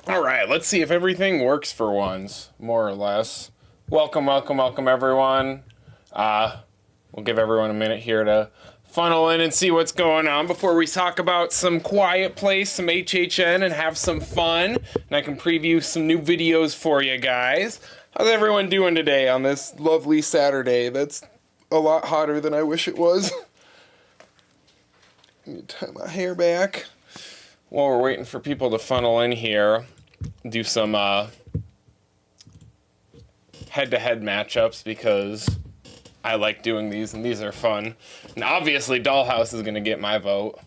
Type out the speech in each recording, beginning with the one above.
All right, let's see if everything works for once, more or less. Welcome, everyone. We'll give everyone a minute here to funnel in and see what's going on before we talk about some Quiet Place, some HHN, and have some fun. And I can preview some new videos for you guys. How's everyone doing today on this lovely Saturday? That's a lot hotter than I wish it was. Let me tie my hair back. While we're waiting for people to funnel in here, do some head-to-head matchups because I like doing these and these are fun. And obviously Dollhouse is going to get my vote.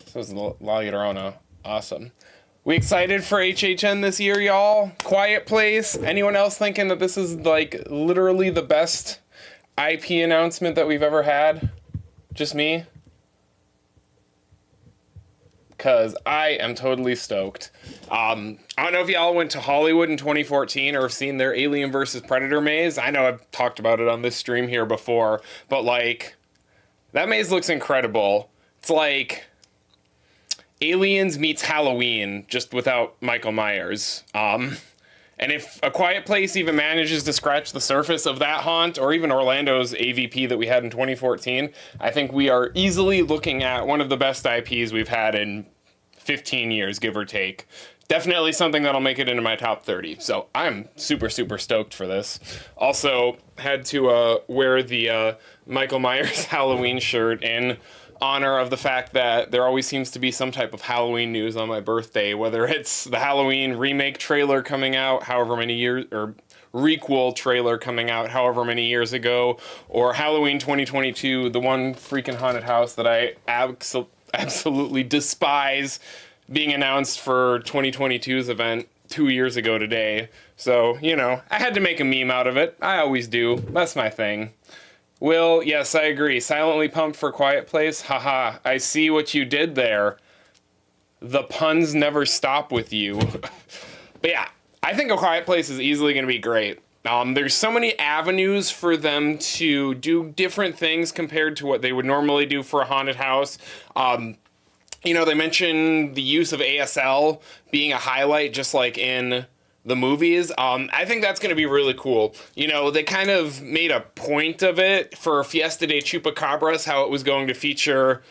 So is La Llorona. Awesome. We excited for HHN this year, y'all? Quiet Place? Anyone else thinking that this is like literally the best IP announcement that we've ever had? Just me? Because I am totally stoked. I don't know if y'all went to Hollywood in 2014 or have seen their Alien vs. Predator maze. I know I've talked about it on this stream here before, but like, that maze looks incredible. It's like Aliens meets Halloween, just without Michael Myers. And if A Quiet Place even manages to scratch the surface of that haunt, or even Orlando's AVP that we had in 2014, I think we are easily looking at one of the best IPs we've had in 15 years, give or take. Definitely something that'll make it into my top 30. So I'm super stoked for this. Also, had to wear the Michael Myers Halloween shirt in honor of the fact that there always seems to be some type of Halloween news on my birthday, whether it's the Halloween remake trailer coming out however many years, or requel trailer coming out however many years ago, or Halloween 2022, the one freaking haunted house that I absolutely despise being announced for 2022's event 2 years ago today. So, you know, I had to make a meme out of it. I always do. That's my thing. Will, yes, I agree. Silently pumped for Quiet Place. Haha, I see what you did there. The puns never stop with you. But yeah, I think A Quiet Place is easily going to be great. There's so many avenues for them to do different things compared to what they would normally do for a haunted house. You know, they mentioned the use of ASL being a highlight, just like in the movies. I think that's going to be really cool. You know, they kind of made a point of it for Fiesta de Chupacabras, how it was going to feature,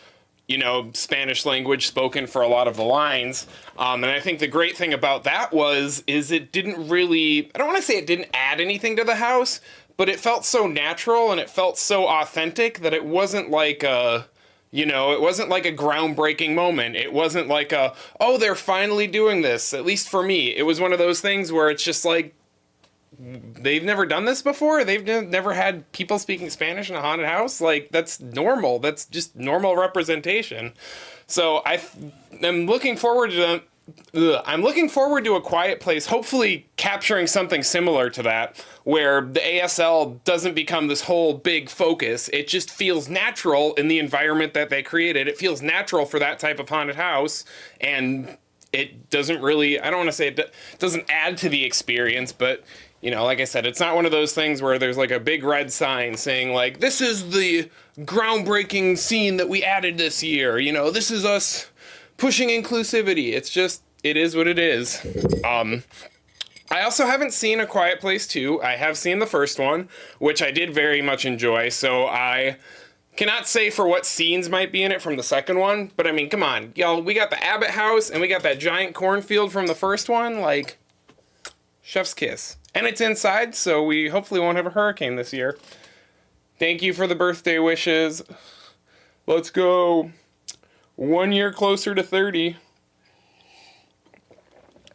you know, Spanish language spoken for a lot of the lines. And I think the great thing about that is it didn't really, I don't want to say it didn't add anything to the house, but it felt so natural and it felt so authentic that it wasn't like a, you know, it wasn't like a groundbreaking moment. It wasn't like a, oh, they're finally doing this. At least for me, it was one of those things where it's just like, they've never done this before. They've never had people speaking Spanish in a haunted house. Like, that's normal. That's just normal representation. So I'm looking forward to A Quiet Place, hopefully capturing something similar to that, where the ASL doesn't become this whole big focus. It just feels natural in the environment that they created. It feels natural for that type of haunted house, and it doesn't really, I don't want to say it doesn't add to the experience, but, you know, like I said, it's not one of those things where there's like a big red sign saying like, this is the groundbreaking scene that we added this year. You know, this is us pushing inclusivity. It's just, it is what it is. I also haven't seen A Quiet Place 2. I have seen the first one, which I did very much enjoy. So I cannot say for what scenes might be in it from the second one. But I mean, come on, y'all, we got the Abbott house and we got that giant cornfield from the first one. Like, chef's kiss. And it's inside, so we hopefully won't have a hurricane this year. Thank you for the birthday wishes. Let's go. 1 year closer to 30.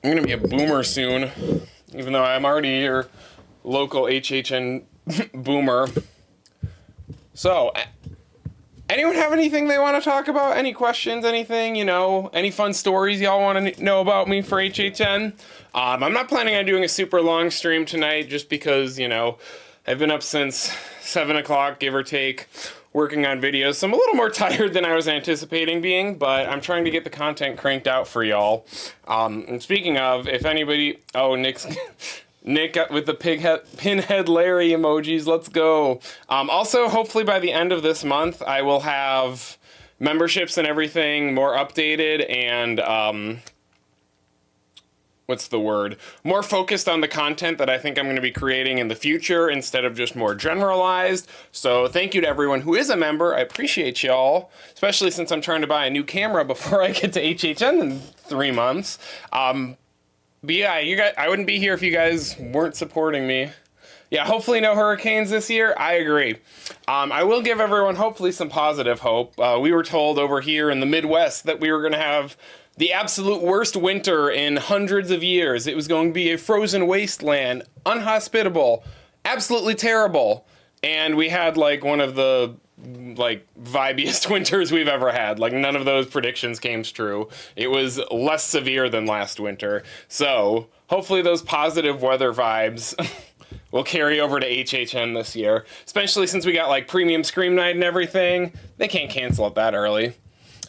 I'm going to be a boomer soon, even though I'm already your local HHN boomer. So, anyone have anything they want to talk about? Any questions, anything, you know, any fun stories y'all want to know about me for HHN? I'm not planning on doing a super long stream tonight just because, you know, I've been up since 7 o'clock, give or take, working on videos, so I'm a little more tired than I was anticipating being, but I'm trying to get the content cranked out for y'all. And speaking of, if anybody, oh, Nick with the pinhead Larry emojis, let's go. Also, hopefully by the end of this month, I will have memberships and everything more updated, and what's the word? More focused on the content that I think I'm going to be creating in the future instead of just more generalized. So thank you to everyone who is a member. I appreciate y'all, especially since I'm trying to buy a new camera before I get to HHN in 3 months. But yeah, you guys, I wouldn't be here if you guys weren't supporting me. Yeah, hopefully no hurricanes this year. I agree. I will give everyone hopefully some positive hope. We were told over here in the Midwest that we were going to have the absolute worst winter in hundreds of years. It was going to be a frozen wasteland, unhospitable, absolutely terrible. And we had like one of the vibiest winters we've ever had. Like none of those predictions came true. It was less severe than last winter. So hopefully those positive weather vibes will carry over to HHN this year, especially since we got like premium Scream Night and everything. They can't cancel it that early.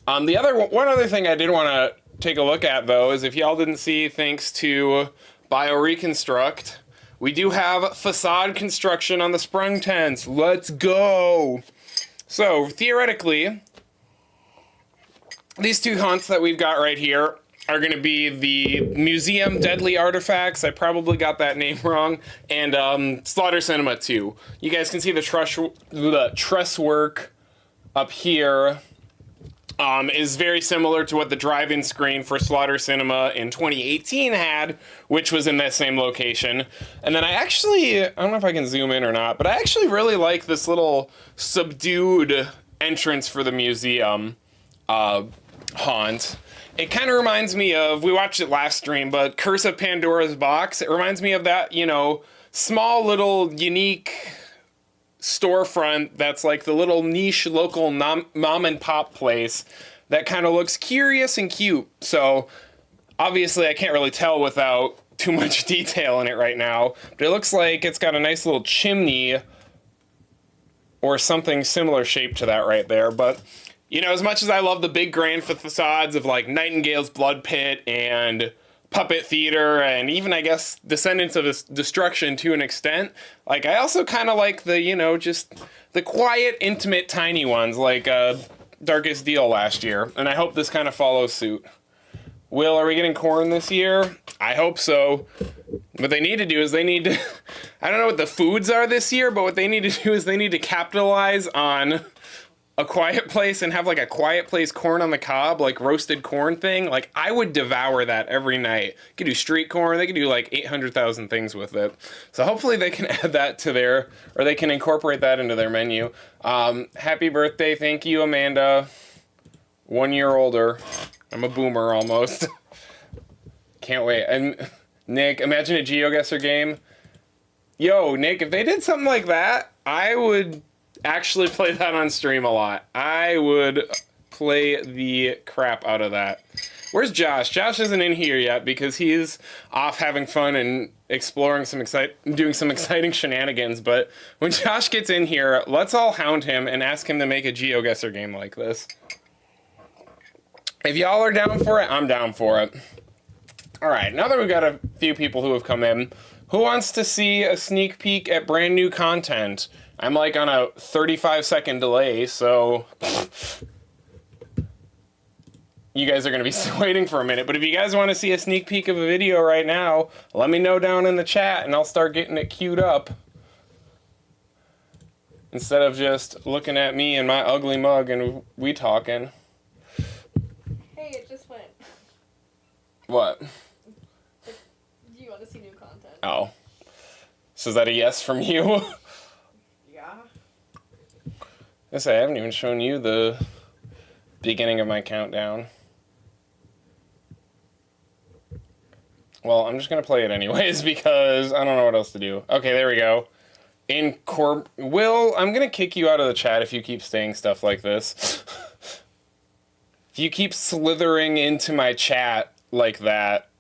One other thing I did want to take a look at though is if y'all didn't see, thanks to BioReconstruct, we do have facade construction on the sprung tents. Let's go! So, theoretically, these two haunts that we've got right here are going to be the Museum Deadly Artifacts, I probably got that name wrong, and Slaughter Cinema 2. You guys can see the truss work up here is very similar to what the drive-in screen for Slaughter Cinema in 2018 had, which was in that same location. And then I don't know if I can zoom in or not, but I actually really like this little subdued entrance for the museum haunt. It kind of reminds me of, we watched it last stream, but Curse of Pandora's Box. It reminds me of that, small little unique storefront that's like the little niche local mom and pop place that kind of looks curious and cute. So obviously I can't really tell without too much detail in it right now, but it looks like it's got a nice little chimney or something similar shape to that right there. But as much as I love the big grand facades of like Nightingale's Blood Pit and Puppet Theater, and even, I guess, Descendants of Destruction to an extent, like, I also kind of like the, just the quiet, intimate, tiny ones, like Darkest Deal last year, and I hope this kind of follows suit. Will, are we getting corn this year? I hope so. What they need to do is I don't know what the foods are this year, but what they need to do is they need to capitalize on A Quiet Place and have like a Quiet Place corn on the cob, like roasted corn thing. Like I would devour that every night. You could do street corn. They could do like 800,000 things with it. So hopefully they can add that to or they can incorporate that into their menu. Happy birthday. Thank you, Amanda. 1 year older. I'm a boomer almost. Can't wait. And Nick, imagine a GeoGuessr game. Yo, Nick, if they did something like that, I would actually play that on stream a lot. I would play the crap out of that. Where's Josh? Josh isn't in here yet because he's off having fun and exploring doing some exciting shenanigans. But when Josh gets in here, let's all hound him and ask him to make a GeoGuessr game like this. If y'all are down for it, I'm down for it. All right, now that we've got a few people who have come in, who wants to see a sneak peek at brand new content? I'm like on a 35-second delay, so you guys are going to be waiting for a minute. But if you guys want to see a sneak peek of a video right now, let me know down in the chat and I'll start getting it queued up. Instead of just looking at me and my ugly mug and we talking. Hey, it just went. What? Do you want to see new content? Oh. So is that a yes from you? I haven't even shown you the beginning of my countdown. Well, I'm just going to play it anyways because I don't know what else to do. Okay, there we go. Will, I'm going to kick you out of the chat if you keep saying stuff like this. If you keep slithering into my chat like that.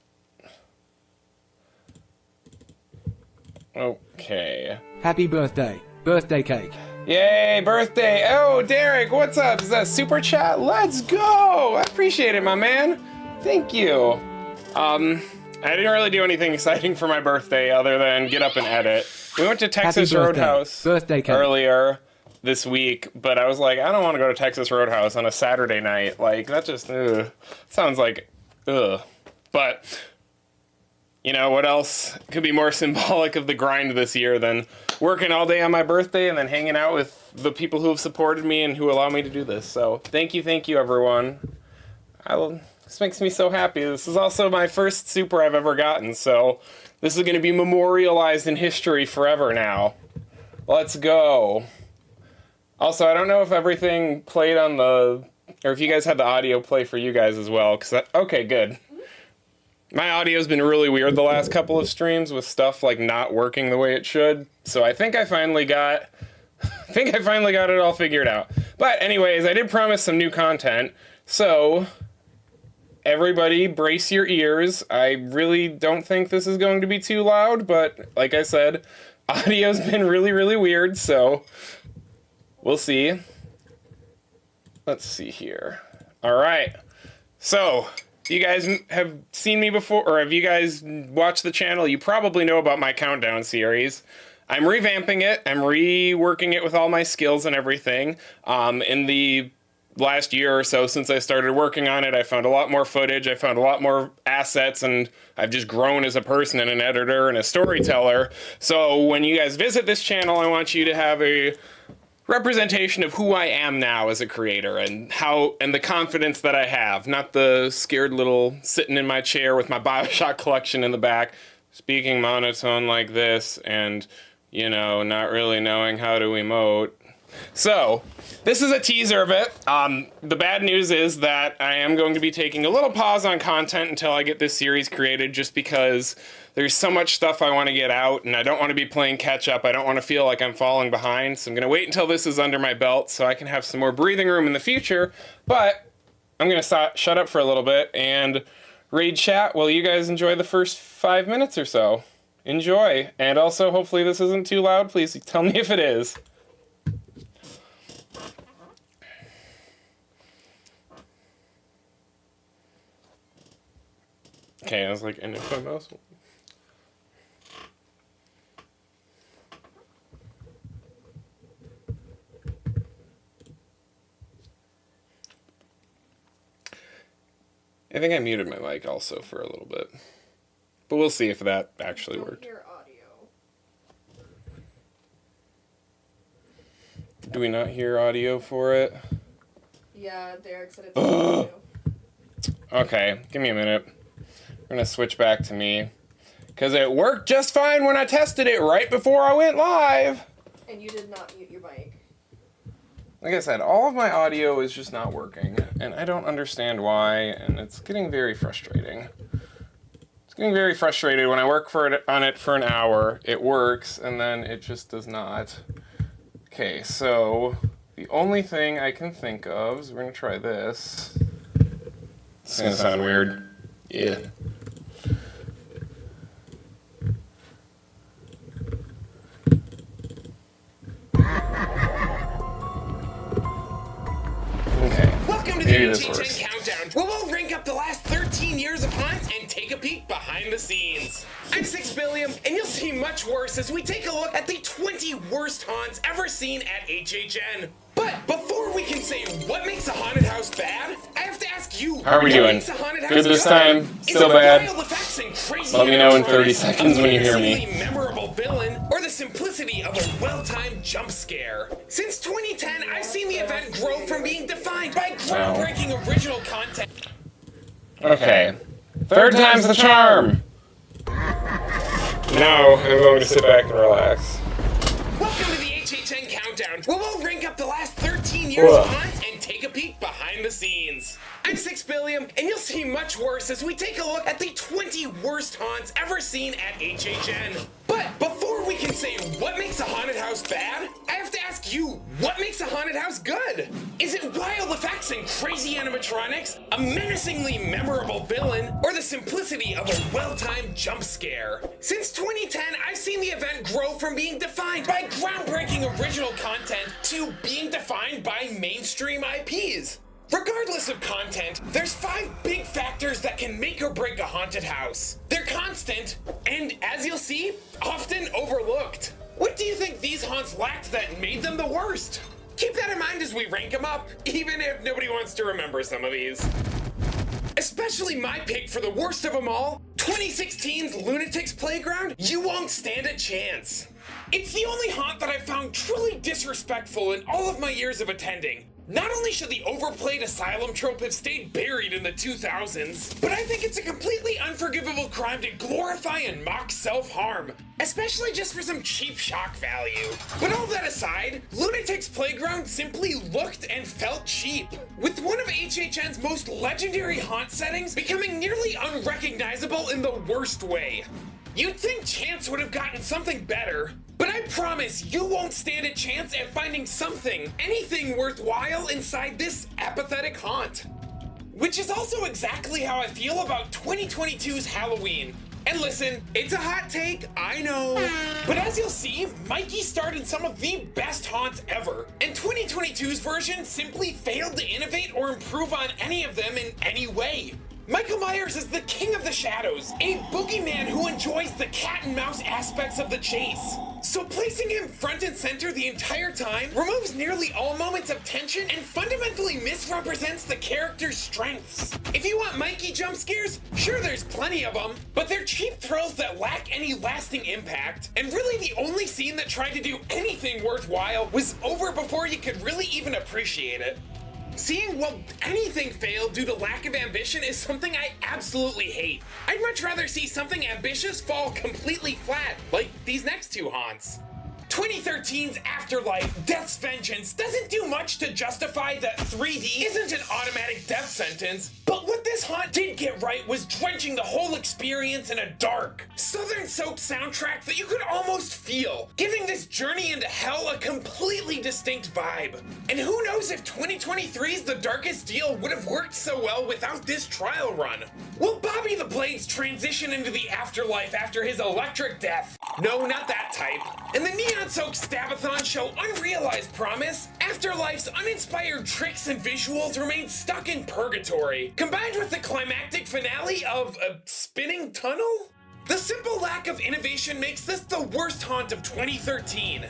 Okay. Happy birthday. Birthday cake. Yay, birthday. Oh, Derek, what's up? Is that super chat? Let's go. I appreciate it, my man. Thank you. I didn't really do anything exciting for my birthday other than get up and edit. We went to Texas Roadhouse earlier this week, but I was like, I don't want to go to Texas Roadhouse on a Saturday night. Like, that just sounds like, ugh. But you know, what else could be more symbolic of the grind this year than working all day on my birthday and then hanging out with the people who have supported me and who allow me to do this. So thank you, everyone. This makes me so happy. This is also my first super I've ever gotten, so this is going to be memorialized in history forever now. Let's go. Also, I don't know if everything played on the, or if you guys had the audio play for you guys as well, okay, good. My audio's been really weird the last couple of streams with stuff like not working the way it should. So I think I finally got it all figured out. But anyways, I did promise some new content. So everybody brace your ears. I really don't think this is going to be too loud, but like I said, audio's been really, really weird, so we'll see. Let's see here. All right. So if you guys have seen me before, or have you guys watched the channel, you probably know about my countdown series. I'm revamping it. I'm reworking it with all my skills and everything. In the last year or so since I started working on it, I found a lot more footage. I found a lot more assets, and I've just grown as a person and an editor and a storyteller. So when you guys visit this channel, I want you to have a representation of who I am now as a creator and the confidence that I have, not the scared little sitting in my chair with my BioShock collection in the back, speaking monotone like this and, you know, not really knowing how to emote. So this is a teaser of it. The bad news is that I am going to be taking a little pause on content until I get this series created, just because there's so much stuff I want to get out, and I don't want to be playing catch up. I don't want to feel like I'm falling behind, so I'm going to wait until this is under my belt so I can have some more breathing room in the future. But I'm going to shut up for a little bit and raid chat while you guys enjoy the first 5 minutes or so. Enjoy. And also, hopefully this isn't too loud. Please tell me if it is. Okay, I was like, and if my mouse... I think I muted my mic also for a little bit. But we'll see if that actually worked. Hear audio. Do we not hear audio for it? Yeah, Derek said it's audio. Okay, give me a minute. We're gonna switch back to me. Because it worked just fine when I tested it right before I went live. And you did not mute your mic. Like I said, all of my audio is just not working, and I don't understand why, and it's getting very frustrating. It's getting very frustrated when I work on it for an hour, it works, and then it just does not. Okay, so the only thing I can think of is we're going to try this. It's going to sound weird. Yeah. Welcome to the HH10 Countdown, where we'll rank up the last 13 years of hunts and take a peek behind the scenes. I'm 6 Billiam, and you'll see much worse as we take a look at the 20 worst haunts ever seen at HHN. But before we can say what makes a haunted house bad, I have to ask you, how are we doing? Good this time? Still bad? Let me know in 30 seconds when you hear me. Memorable villain, or the simplicity of a well-timed jump scare. Since 2010, I've seen the event grow from being defined by groundbreaking original content. Okay. Third time's the charm. Now I'm going to sit back and relax. Welcome to the HH10 Countdown, where we'll rank up the last 13 years of hunts and take a peek behind the scenes. I'm 6 Billiam, and you'll see much worse as we take a look at the 20 worst haunts ever seen at HHN. But before we can say what makes a haunted house bad, I have to ask you, what makes a haunted house good? Is it wild effects and crazy animatronics, a menacingly memorable villain, or the simplicity of a well-timed jump scare? Since 2010, I've seen the event grow from being defined by groundbreaking original content to being defined by mainstream IPs. Regardless of content, there's 5 big factors that can make or break a haunted house. They're constant, and as you'll see, often overlooked. What do you think these haunts lacked that made them the worst? Keep that in mind as we rank them up, even if nobody wants to remember some of these. Especially my pick for the worst of them all, 2016's Lunatics Playground, you won't stand a chance. It's the only haunt that I've found truly disrespectful in all of my years of attending. Not only should the overplayed asylum trope have stayed buried in the 2000s, but I think it's a completely unforgivable crime to glorify and mock self-harm, especially just for some cheap shock value. But all that aside, Lunatics Playground simply looked and felt cheap, with one of HHN's most legendary haunt settings becoming nearly unrecognizable in the worst way. You'd think Chance would have gotten something better, but I promise you won't stand a chance at finding something, anything worthwhile inside this apathetic haunt. Which is also exactly how I feel about 2022's Halloween. And listen, it's a hot take, I know. But as you'll see, Mikey started some of the best haunts ever, and 2022's version simply failed to innovate or improve on any of them in any way. Michael Myers is the king of the shadows, a boogeyman who enjoys the cat and mouse aspects of the chase. So placing him front and center the entire time removes nearly all moments of tension and fundamentally misrepresents the character's strengths. If you want Mikey jump scares, sure, there's plenty of them, but they're cheap thrills that lack any lasting impact, and really the only scene that tried to do anything worthwhile was over before you could really even appreciate it. Seeing, well, anything fail due to lack of ambition is something I absolutely hate. I'd much rather see something ambitious fall completely flat, like these next two haunts. 2013's Afterlife, Death's Vengeance doesn't do much to justify that 3D isn't an automatic death sentence, but what this haunt did get right was drenching the whole experience in a dark, southern-soaked soundtrack that you could almost feel, giving this journey into hell a completely distinct vibe. And who knows if 2023's The Darkest Deal would have worked so well without this trial run. Will Bobby the Blades transition into the afterlife after his electric death? No, not that type. And the neon-soaked Stabathon show unrealized promise, Afterlife's uninspired tricks and visuals remain stuck in purgatory, combined with the climactic finale of a spinning tunnel? The simple lack of innovation makes this the worst haunt of 2013.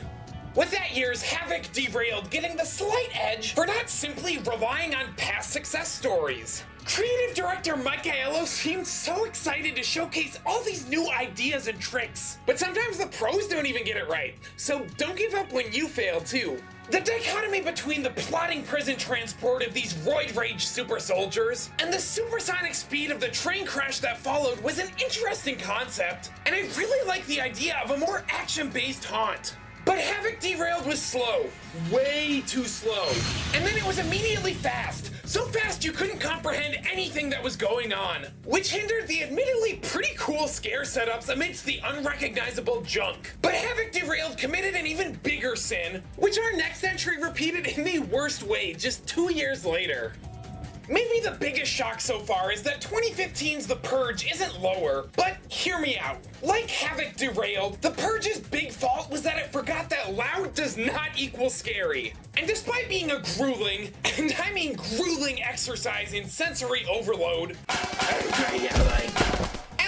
With that year's Havoc Derailed getting the slight edge for not simply relying on past success stories. Creative director Mike Aiello seemed so excited to showcase all these new ideas and tricks, but sometimes the pros don't even get it right, so don't give up when you fail too. The dichotomy between the plotting prison transport of these roid rage super soldiers and the supersonic speed of the train crash that followed was an interesting concept, and I really like the idea of a more action-based haunt. But Havoc Derailed was slow, way too slow, and then it was immediately fast, so fast you couldn't comprehend anything that was going on, which hindered the admittedly pretty cool scare setups amidst the unrecognizable junk. But Havoc Derailed committed an even bigger sin, which our next entry repeated in the worst way just 2 years later. Maybe the biggest shock so far is that 2015's The Purge isn't lower, but hear me out. Like Havoc Derailed, The Purge's big fault was that it forgot that loud does not equal scary. And despite being a grueling, and I mean grueling exercise in sensory overload, at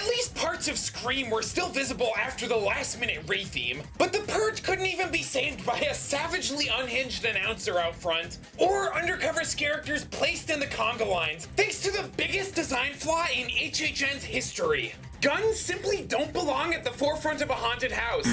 least parts of Scream were still visible after the last-minute re-theme, but The Purge couldn't even be saved by a savagely unhinged announcer out front, or undercover characters placed in the conga lines, thanks to the biggest design flaw in HHN's history. Guns simply don't belong at the forefront of a haunted house.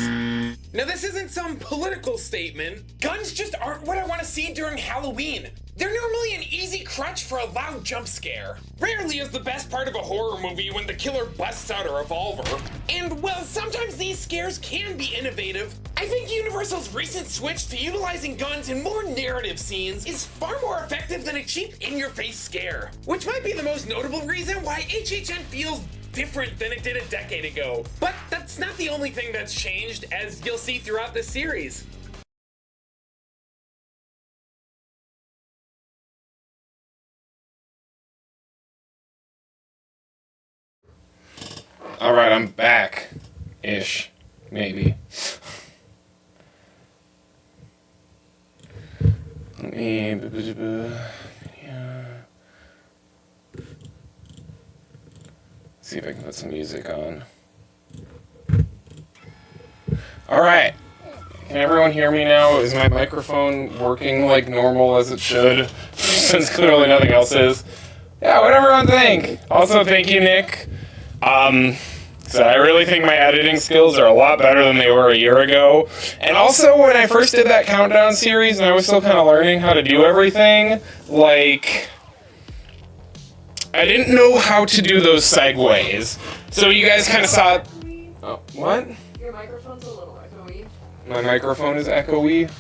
Now, this isn't some political statement. Guns just aren't what I want to see during Halloween. They're normally an easy crutch for a loud jump scare. Rarely is the best part of a horror movie when the killer busts out a revolver. And, well, sometimes these scares can be innovative. I think Universal's recent switch to utilizing guns in more narrative scenes is far more effective than a cheap in-your-face scare, which might be the most notable reason why HHN feels different than it did a decade ago. But that's not the only thing that's changed, as you'll see throughout this series. Alright, I'm back. Ish. Maybe. Let me... see if I can put some music on. Alright. Can everyone hear me now? Is my microphone working like normal as it should? Since clearly nothing else is. Yeah, what everyone think? Also, thank you, Nick, So I really think my editing skills are a lot better than they were a year ago. And also, when I first did that countdown series and I was still kind of learning how to do everything, like, I didn't know how to do those segues. So you guys kind of saw... Oh, what? Your microphone's a little echoey. My microphone is echoey.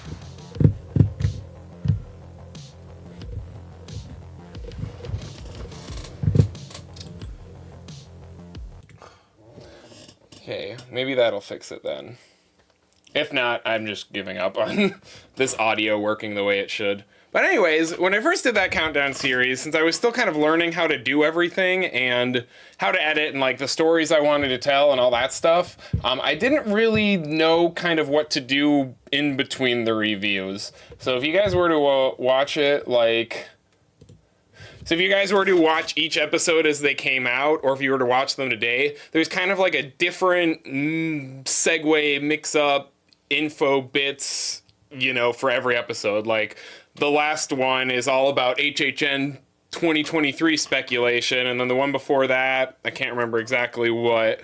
Okay, maybe that'll fix it then. If not, I'm just giving up on this audio working the way it should. But anyways, when I first did that countdown series, since I was still kind of learning how to do everything and how to edit and like the stories I wanted to tell and all that stuff, I didn't really know kind of what to do in between the reviews. So if you guys were to watch it, like... So if you guys were to watch each episode as they came out, or if you were to watch them today, there's kind of like a different segue, mix-up, info bits, you know, for every episode. Like, the last one is all about HHN 2023 speculation, and then the one before that, I can't remember exactly what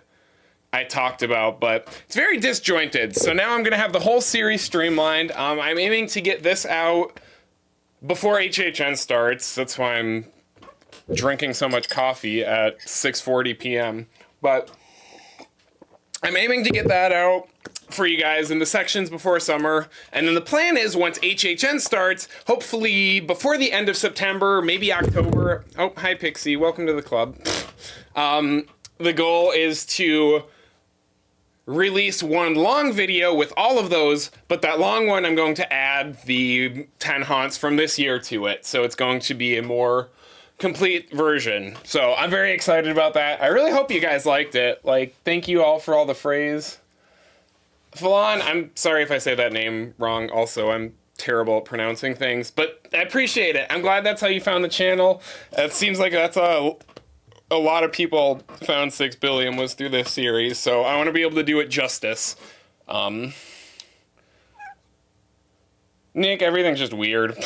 I talked about, but it's very disjointed. So now I'm going to have the whole series streamlined. I'm aiming to get this out before HHN starts. That's why I'm drinking so much coffee at 6:40 p.m. But I'm aiming to get that out for you guys in the sections before summer. And then the plan is once HHN starts, hopefully before the end of September, maybe October. Oh, hi Pixie, welcome to the club. The goal is to release one long video with all of those, but that long one I'm going to add the 10 haunts from this year to it. So it's going to be a more complete version. So I'm very excited about that. I really hope you guys liked it. Like, thank you all for all the praise. Falon, I'm sorry if I say that name wrong. Also, I'm terrible at pronouncing things, but I appreciate it. I'm glad that's how you found the channel. It seems like that's a lot of people found 6 billion was through this series, so I want to be able to do it justice. Nick, everything's just weird.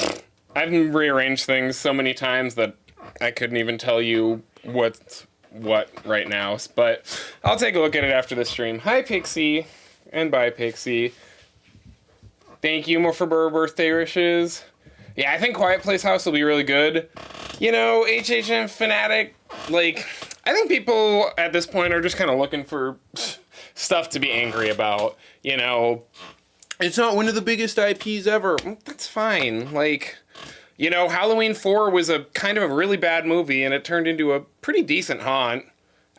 I've rearranged things so many times that I couldn't even tell you what's what right now, but I'll take a look at it after the stream. Hi, Pixie, and bye, Pixie. Thank you more for birthday wishes. Yeah, I think Quiet Place House will be really good. You know, HHN Fanatic, like, I think people at this point are just kind of looking for stuff to be angry about. You know, it's not one of the biggest IPs ever. That's fine. Like, you know, Halloween 4 was a kind of a really bad movie, and it turned into a pretty decent haunt.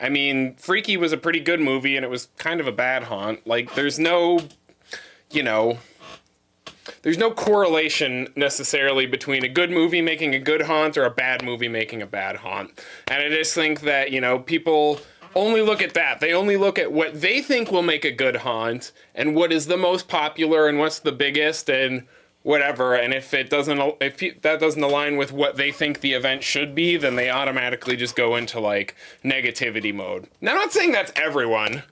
I mean, Freaky was a pretty good movie, and it was kind of a bad haunt. Like, there's no, you know... There's no correlation necessarily between a good movie making a good haunt or a bad movie making a bad haunt. And I just think that, you know, people only look at that. They only look at what they think will make a good haunt and what is the most popular and what's the biggest and whatever. And if that doesn't align with what they think the event should be, then they automatically just go into like negativity mode. Now, I'm not saying that's everyone.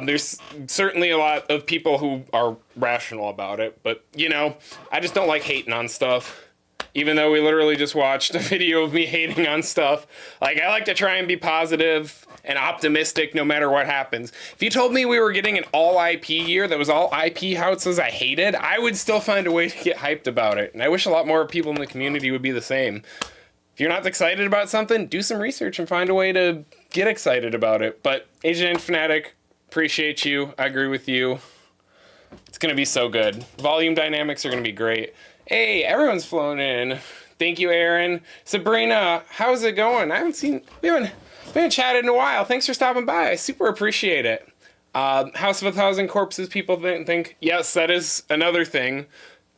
There's certainly a lot of people who are rational about it, but, you know, I just don't like hating on stuff. Even though we literally just watched a video of me hating on stuff. Like, I like to try and be positive and optimistic no matter what happens. If you told me we were getting an all IP year that was all IP houses I hated, I would still find a way to get hyped about it. And I wish a lot more people in the community would be the same. If you're not excited about something, do some research and find a way to get excited about it. But HHN Fanatic... appreciate you. I agree with you. It's going to be so good. Volume dynamics are going to be great. Hey, everyone's flown in. Thank you, Aaron. Sabrina, how's it going? We haven't chatted in a while. Thanks for stopping by. I super appreciate it. House of a Thousand Corpses, people think. Yes, that is another thing.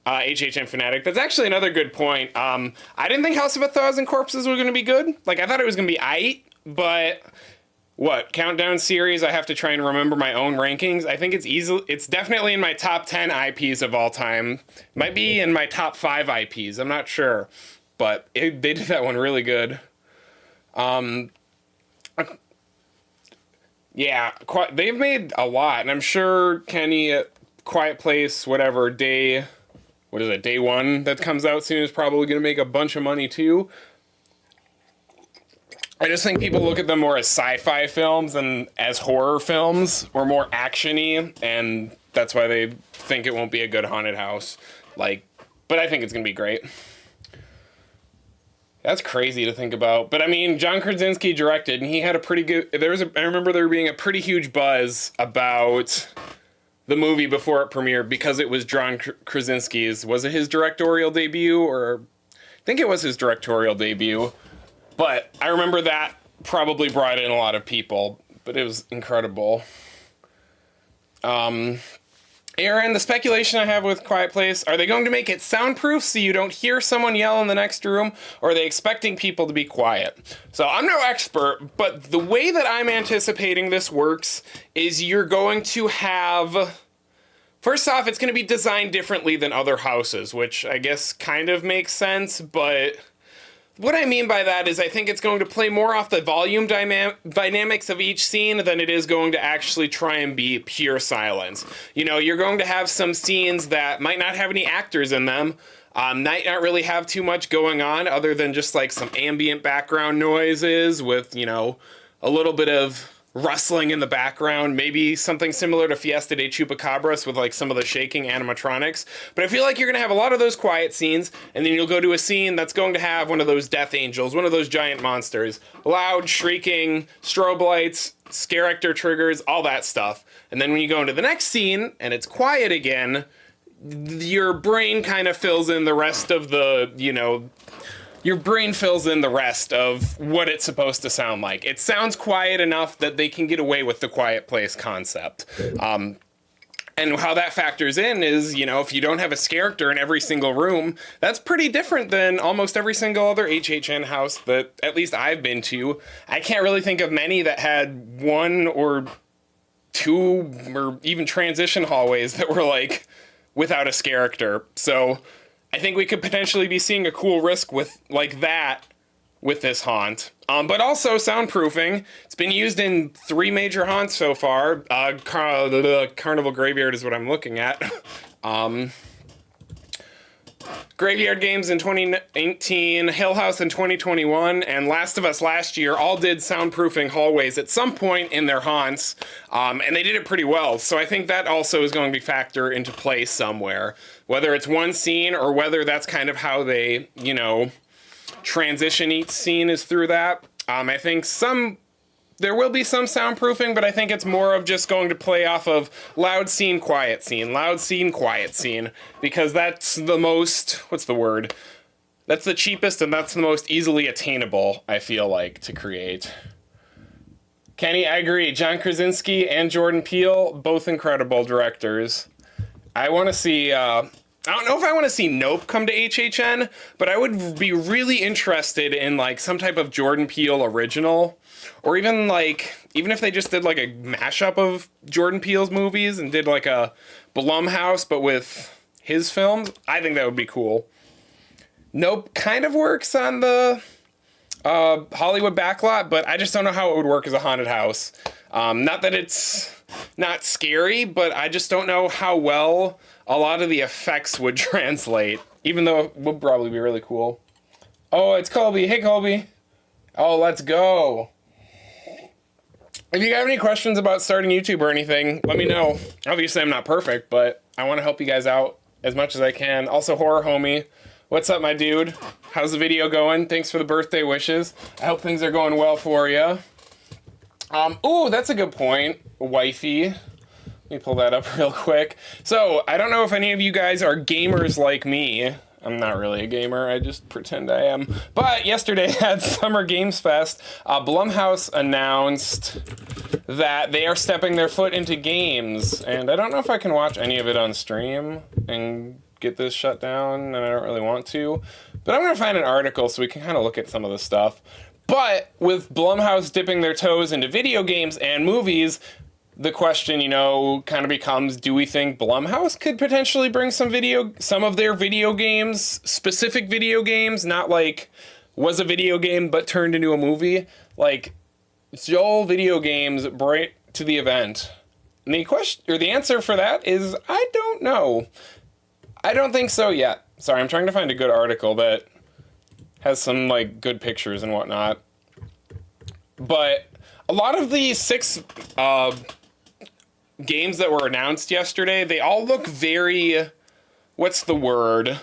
HHN Fanatic. That's actually another good point. I didn't think House of a Thousand Corpses was going to be good. Like, I thought it was going to be aight, but... What, Countdown series, I have to try and remember my own rankings. I think it's definitely in my top 10 IPs of all time. Might be in my top 5 IPs, I'm not sure. But they did that one really good. Yeah, they've made a lot, and I'm sure Kenny at Quiet Place, whatever, day 1 that comes out soon is probably going to make a bunch of money too. I just think people look at them more as sci-fi films than as horror films, or more action-y, and that's why they think it won't be a good haunted house. Like, but I think it's gonna be great. That's crazy to think about. But I mean, John Krasinski directed, and he had a pretty good. I remember there being a pretty huge buzz about the movie before it premiered because it was John Krasinski's. Was it his directorial debut, or I think it was his directorial debut? But I remember that probably brought in a lot of people. But it was incredible. Aaron, the speculation I have with Quiet Place, are they going to make it soundproof so you don't hear someone yell in the next room, or are they expecting people to be quiet? So I'm no expert, but the way that I'm anticipating this works is you're going to have... First off, it's going to be designed differently than other houses, which I guess kind of makes sense, but... What I mean by that is I think it's going to play more off the volume dynamics of each scene than it is going to actually try and be pure silence. You know, you're going to have some scenes that might not have any actors in them, might not really have too much going on other than just like some ambient background noises with, you know, a little bit of rustling in the background, maybe something similar to Fiesta de Chupacabras with like some of the shaking animatronics. But I feel like you're going to have a lot of those quiet scenes, and then you'll go to a scene that's going to have one of those death angels, one of those giant monsters, loud, shrieking, strobe lights, scare actor triggers, all that stuff. And then when you go into the next scene and it's quiet again, your brain kind of fills in the rest of the, you know, your brain fills in the rest of what it's supposed to sound like. It sounds quiet enough that they can get away with the Quiet Place concept. And how that factors in is, you know, if you don't have a character in every single room, that's pretty different than almost every single other HHN house that at least I've been to. I can't really think of many that had one or two or even transition hallways that were like without a character. So I think we could potentially be seeing a cool risk with like that with this haunt. But also soundproofing. It's been used in 3 major haunts so far. Carnival Graveyard is what I'm looking at. Graveyard Games in 2019, Hill House in 2021, and Last of Us last year all did soundproofing hallways at some point in their haunts, and they did it pretty well. So I think that also is going to factor into play somewhere. Whether it's one scene or whether that's kind of how they, you know, transition each scene is through that. I think there will be some soundproofing, but I think it's more of just going to play off of loud scene, quiet scene, loud scene, quiet scene, because that's the most, what's the word? That's the cheapest and that's the most easily attainable, I feel like, to create. Kenny, I agree. John Krasinski and Jordan Peele, both incredible directors. I want to see, I don't know if I want to see Nope come to HHN, but I would be really interested in like some type of Jordan Peele original. Or even if they just did like a mashup of Jordan Peele's movies and did like a Blumhouse, but with his films, I think that would be cool. Nope kind of works on the Hollywood backlot, but I just don't know how it would work as a haunted house. Not that it's not scary, but I just don't know how well a lot of the effects would translate, even though it would probably be really cool. Oh, it's Colby. Hey, Colby. Oh, let's go. If you have any questions about starting YouTube or anything, let me know. Obviously, I'm not perfect, but I want to help you guys out as much as I can. Also, Horror Homie, what's up, my dude? How's the video going? Thanks for the birthday wishes. I hope things are going well for you. Ooh, that's a good point, wifey. Let me pull that up real quick. So, I don't know if any of you guys are gamers like me. I'm not really a gamer, I just pretend I am. But yesterday at Summer Games Fest, Blumhouse announced that they are stepping their foot into games. And I don't know if I can watch any of it on stream and get this shut down, and I don't really want to. But I'm going to find an article so we can kind of look at some of this stuff. But with Blumhouse dipping their toes into video games and movies, the question, you know, kind of becomes, do we think Blumhouse could potentially bring some of their video games, specific video games, not like was a video game but turned into a movie, like Joel video games brought to the event? And the answer for that is I don't know. I don't think so yet. Sorry, I'm trying to find a good article that has some like good pictures and whatnot. But a lot of the 6 games that were announced yesterday, they all look very, what's the word?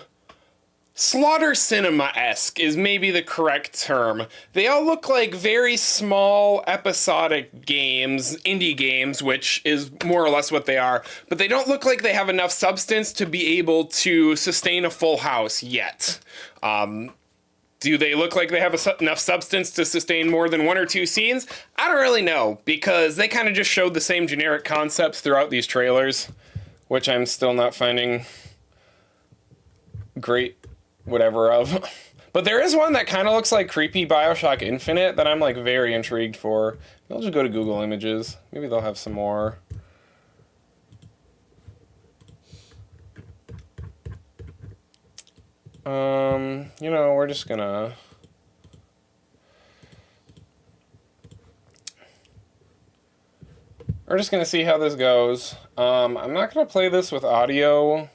Slaughter Cinema-esque is maybe the correct term. They all look like very small, episodic games, indie games, which is more or less what they are, but they don't look like they have enough substance to be able to sustain a full house yet. Do they look like they have enough substance to sustain more than 1 or 2 scenes? I don't really know, because they kind of just showed the same generic concepts throughout these trailers, which I'm still not finding great whatever of. But there is one that kind of looks like creepy BioShock Infinite that I'm like very intrigued for. I'll just go to Google Images. Maybe they'll have some more. You know, we're just gonna... see how this goes. I'm not gonna play this with audio.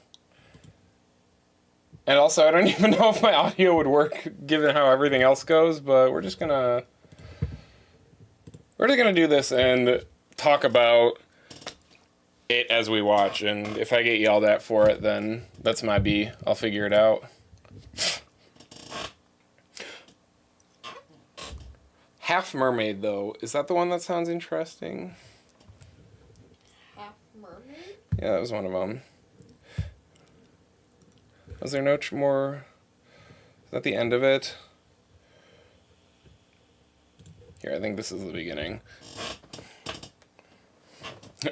And also, I don't even know if my audio would work given how everything else goes, but we're just gonna do this and talk about it as we watch. And if I get yelled at for it, then that's my B. I'll figure it out. Half Mermaid, though. Is that the one that sounds interesting? Half mermaid? Yeah, that was one of them. Was there no more? Is that the end of it? Here, I think this is the beginning.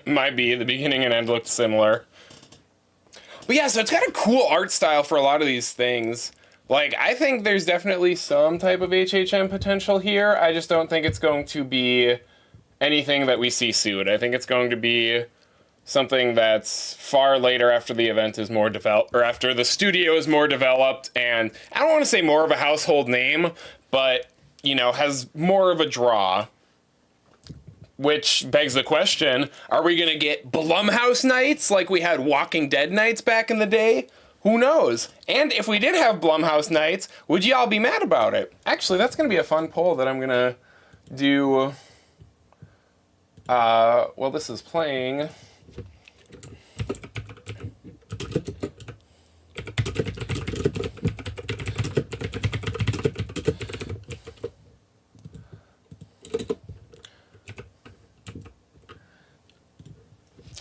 Might be. The beginning and end looked similar. But yeah, so it's got a cool art style for a lot of these things. Like, I think there's definitely some type of HHN potential here. I just don't think it's going to be anything that we see soon. I think it's going to be something that's far later after the event is more developed, or after the studio is more developed, and I don't want to say more of a household name, but, you know, has more of a draw. Which begs the question, are we going to get Blumhouse nights like we had Walking Dead nights back in the day? Who knows? And if we did have Blumhouse nights, would y'all be mad about it? Actually, that's going to be a fun poll that I'm going to do while this is playing.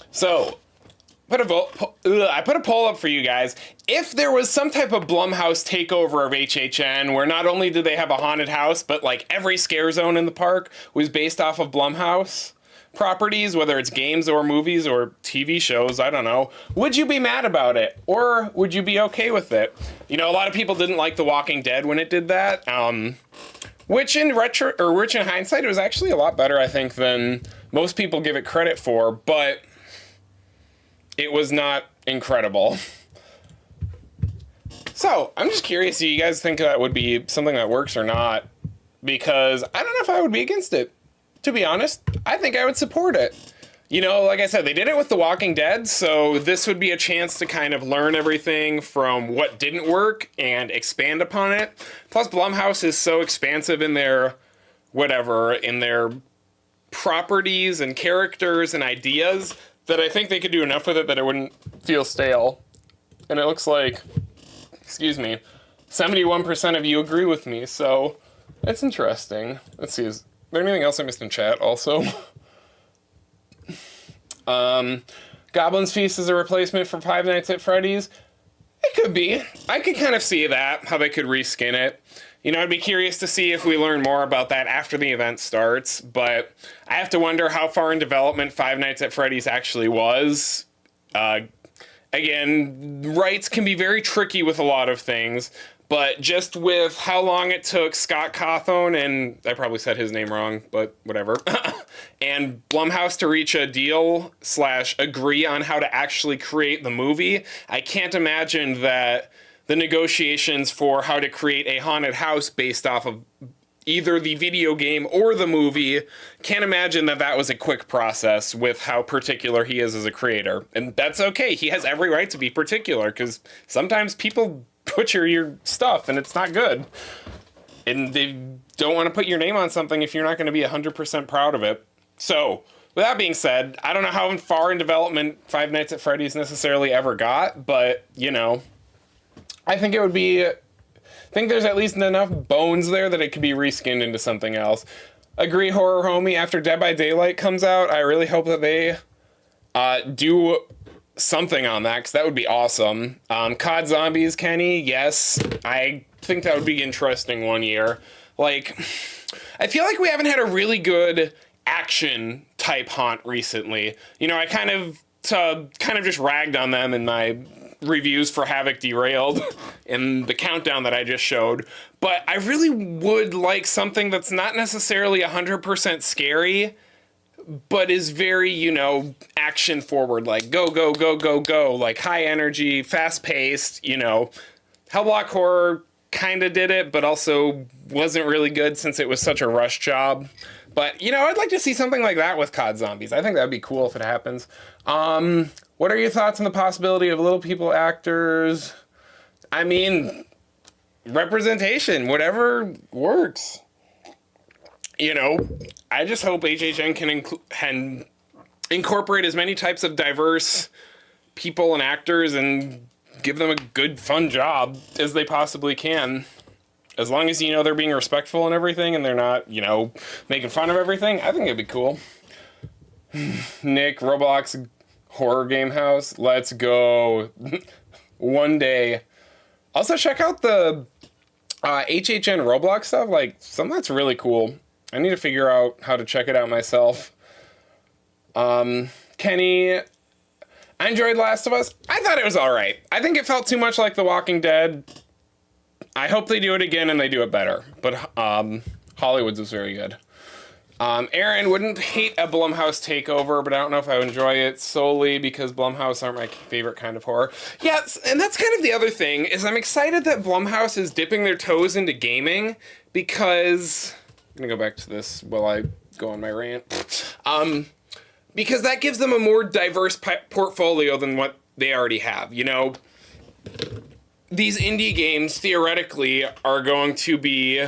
So, I put a poll up for you guys. If there was some type of Blumhouse takeover of HHN, where not only did they have a haunted house, but like every scare zone in the park was based off of Blumhouse properties, whether it's games or movies or TV shows, I don't know, would you be mad about it? Or would you be okay with it? You know, a lot of people didn't like The Walking Dead when it did that, which in hindsight, it was actually a lot better, I think, than most people give it credit for, but it was not incredible. So, I'm just curious, do you guys think that would be something that works or not? Because I don't know if I would be against it. To be honest, I think I would support it. You know, like I said, they did it with The Walking Dead, so this would be a chance to kind of learn everything from what didn't work and expand upon it. Plus, Blumhouse is so expansive in their properties and characters and ideas that I think they could do enough with it that it wouldn't feel stale. And it looks like, 71% of you agree with me, so that's interesting. Let's see, is there anything else I missed in chat also? Goblin's Feast is a replacement for Five Nights at Freddy's. It could be. I could kind of see that, how they could reskin it. You know, I'd be curious to see if we learn more about that after the event starts, but I have to wonder how far in development Five Nights at Freddy's actually was. Again, rights can be very tricky with a lot of things, but just with how long it took Scott Cawthon, and I probably said his name wrong, but whatever, and Blumhouse to reach a deal / agree on how to actually create the movie, I can't imagine that the negotiations for how to create a haunted house based off of either the video game or the movie, can't imagine that that was a quick process with how particular he is as a creator. And that's okay. He has every right to be particular, because sometimes people butcher your stuff and it's not good. and they don't want to put your name on something if you're not going to be 100% proud of it. So, with that being said, I don't know how far in development Five Nights at Freddy's necessarily ever got, but, you know, I think it would be... I think there's at least enough bones there that it could be reskinned into something else. Agree, Horror Homie, after Dead by Daylight comes out, I really hope that they do something on that, because that would be awesome. COD Zombies, Kenny, yes. I think that would be interesting one year. Like, I feel like we haven't had a really good action type haunt recently. You know, I kind of just ragged on them in my reviews for Havoc Derailed in the countdown that I just showed. But I really would like something that's not necessarily 100% scary, but is very, you know, action forward, like go, go, go, go, go, like high energy, fast paced, you know. Hellblock Horror kind of did it, but also wasn't really good since it was such a rush job. But, you know, I'd like to see something like that with COD Zombies. I think that'd be cool if it happens. What are your thoughts on the possibility of Little People actors? I mean, representation, whatever works. You know, I just hope HHN can incorporate as many types of diverse people and actors and give them a good, fun job as they possibly can. As long as, you know, they're being respectful and everything and they're not, you know, making fun of everything, I think it'd be cool. Nick, Roblox Horror Game House, let's go. One day. Also, check out the HHN Roblox stuff. Like, some of that's really cool. I need to figure out how to check it out myself. Kenny, I enjoyed Last of Us. I thought it was alright. I think it felt too much like The Walking Dead. I hope they do it again and they do it better. But Hollywood's was very good. Aaron, wouldn't hate a Blumhouse takeover, but I don't know if I would enjoy it solely because Blumhouse aren't my favorite kind of horror. Yeah, and that's kind of the other thing, is I'm excited that Blumhouse is dipping their toes into gaming because... I'm going to go back to this while I go on my rant. Because that gives them a more diverse portfolio than what they already have. You know, these indie games theoretically are going to be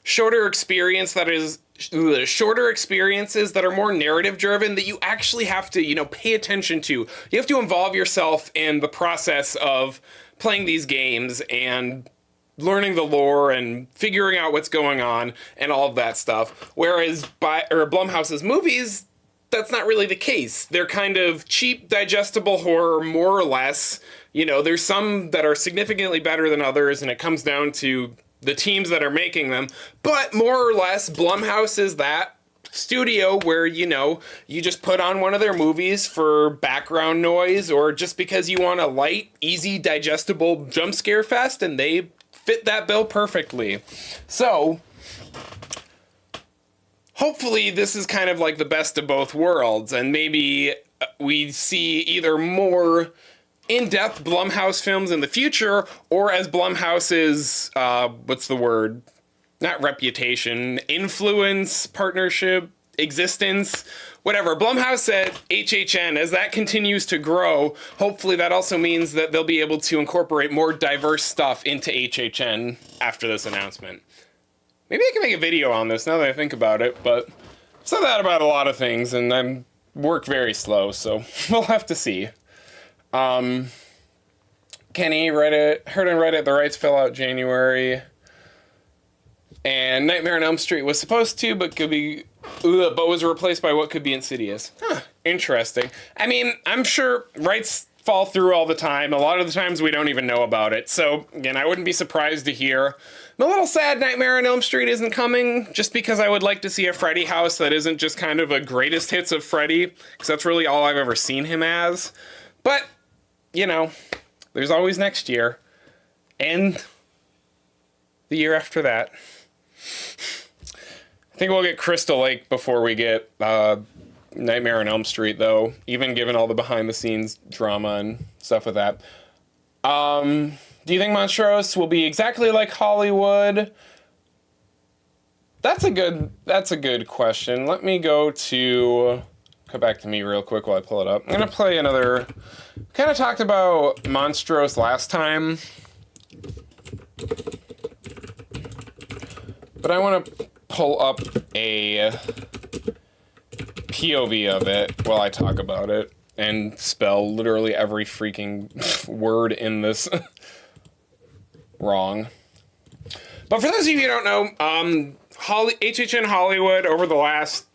shorter experiences that are more narrative driven, that you actually have to, you know, pay attention to. You have to involve yourself in the process of playing these games and learning the lore and figuring out what's going on and all of that stuff. Whereas Blumhouse's movies, that's not really the case. They're kind of cheap, digestible horror, more or less. You know, there's some that are significantly better than others, and it comes down to the teams that are making them. But more or less, Blumhouse is that studio where, you know, you just put on one of their movies for background noise or just because you want a light, easy, digestible jump scare fest, and they fit that bill perfectly. So, hopefully this is kind of like the best of both worlds, and maybe we see either more in-depth Blumhouse films in the future, or as Blumhouse's, what's the word? Not reputation, influence, partnership, existence, whatever. Blumhouse at HHN, as that continues to grow, hopefully that also means that they'll be able to incorporate more diverse stuff into HHN after this announcement. Maybe I can make a video on this now that I think about it, but I've said that about a lot of things, and I work very slow, so we'll have to see. Kenny, heard on Reddit the rights fell out January. And Nightmare on Elm Street was supposed to, but was replaced by what could be Insidious. Huh, interesting. I mean, I'm sure rights fall through all the time. A lot of the times we don't even know about it. So, again, I wouldn't be surprised to hear. I'm a little sad Nightmare on Elm Street isn't coming, just because I would like to see a Freddy house that isn't just kind of a greatest hits of Freddy, because that's really all I've ever seen him as. But, you know, there's always next year. And the year after that. I think we'll get Crystal Lake before we get Nightmare on Elm Street, though, even given all the behind-the-scenes drama and stuff with that. Do you think Monstrose will be exactly like Hollywood? That's a good question. Let me come back to me real quick while I pull it up. I'm going to play another... Kind of talked about Monstrose last time. but I want to pull up a POV of it while I talk about it and spell literally every freaking word in this wrong. But for those of you who don't know, HHN Hollywood over the last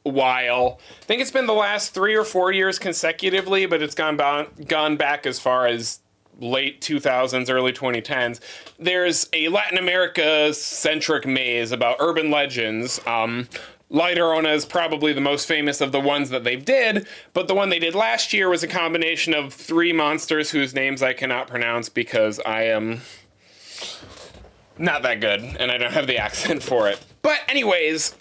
while, I think it's been the last 3 or 4 years consecutively, but it's gone back as far as late 2000s, early 2010s. There's a Latin America-centric maze about urban legends. La Llorona is probably the most famous of the ones that they did, but the one they did last year was a combination of 3 monsters whose names I cannot pronounce because I am not that good, and I don't have the accent for it. But anyways,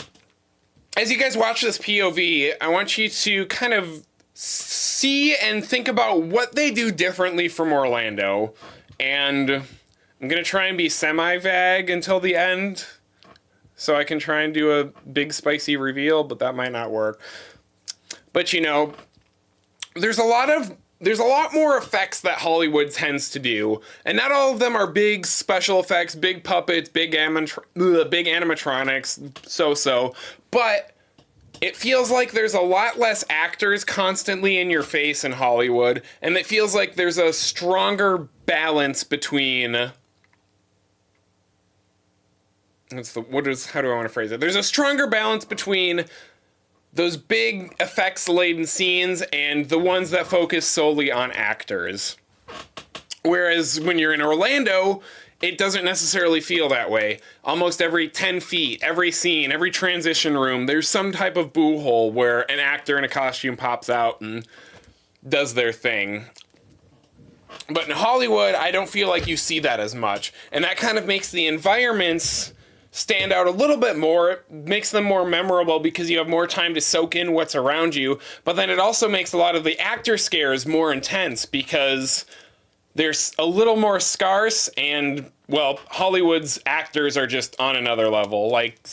as you guys watch this POV, I want you to kind of see and think about what they do differently from Orlando. And I'm going to try and be semi-vague until the end, so I can try and do a big spicy reveal, but that might not work. But you know, there's a lot more effects that Hollywood tends to do, and not all of them are big special effects, big puppets, big animatronics, so. But it feels like there's a lot less actors constantly in your face in Hollywood, and it feels like there's a stronger balance between... how do I want to phrase it? There's a stronger balance between those big effects-laden scenes and the ones that focus solely on actors. Whereas when you're in Orlando, it doesn't necessarily feel that way. Almost every 10 feet, every scene, every transition room, there's some type of boo hole where an actor in a costume pops out and does their thing. But in Hollywood, I don't feel like you see that as much. And that kind of makes the environments stand out a little bit more. It makes them more memorable because you have more time to soak in what's around you. But then it also makes a lot of the actor scares more intense because there's a little more scarce, and, well, Hollywood's actors are just on another level. Like,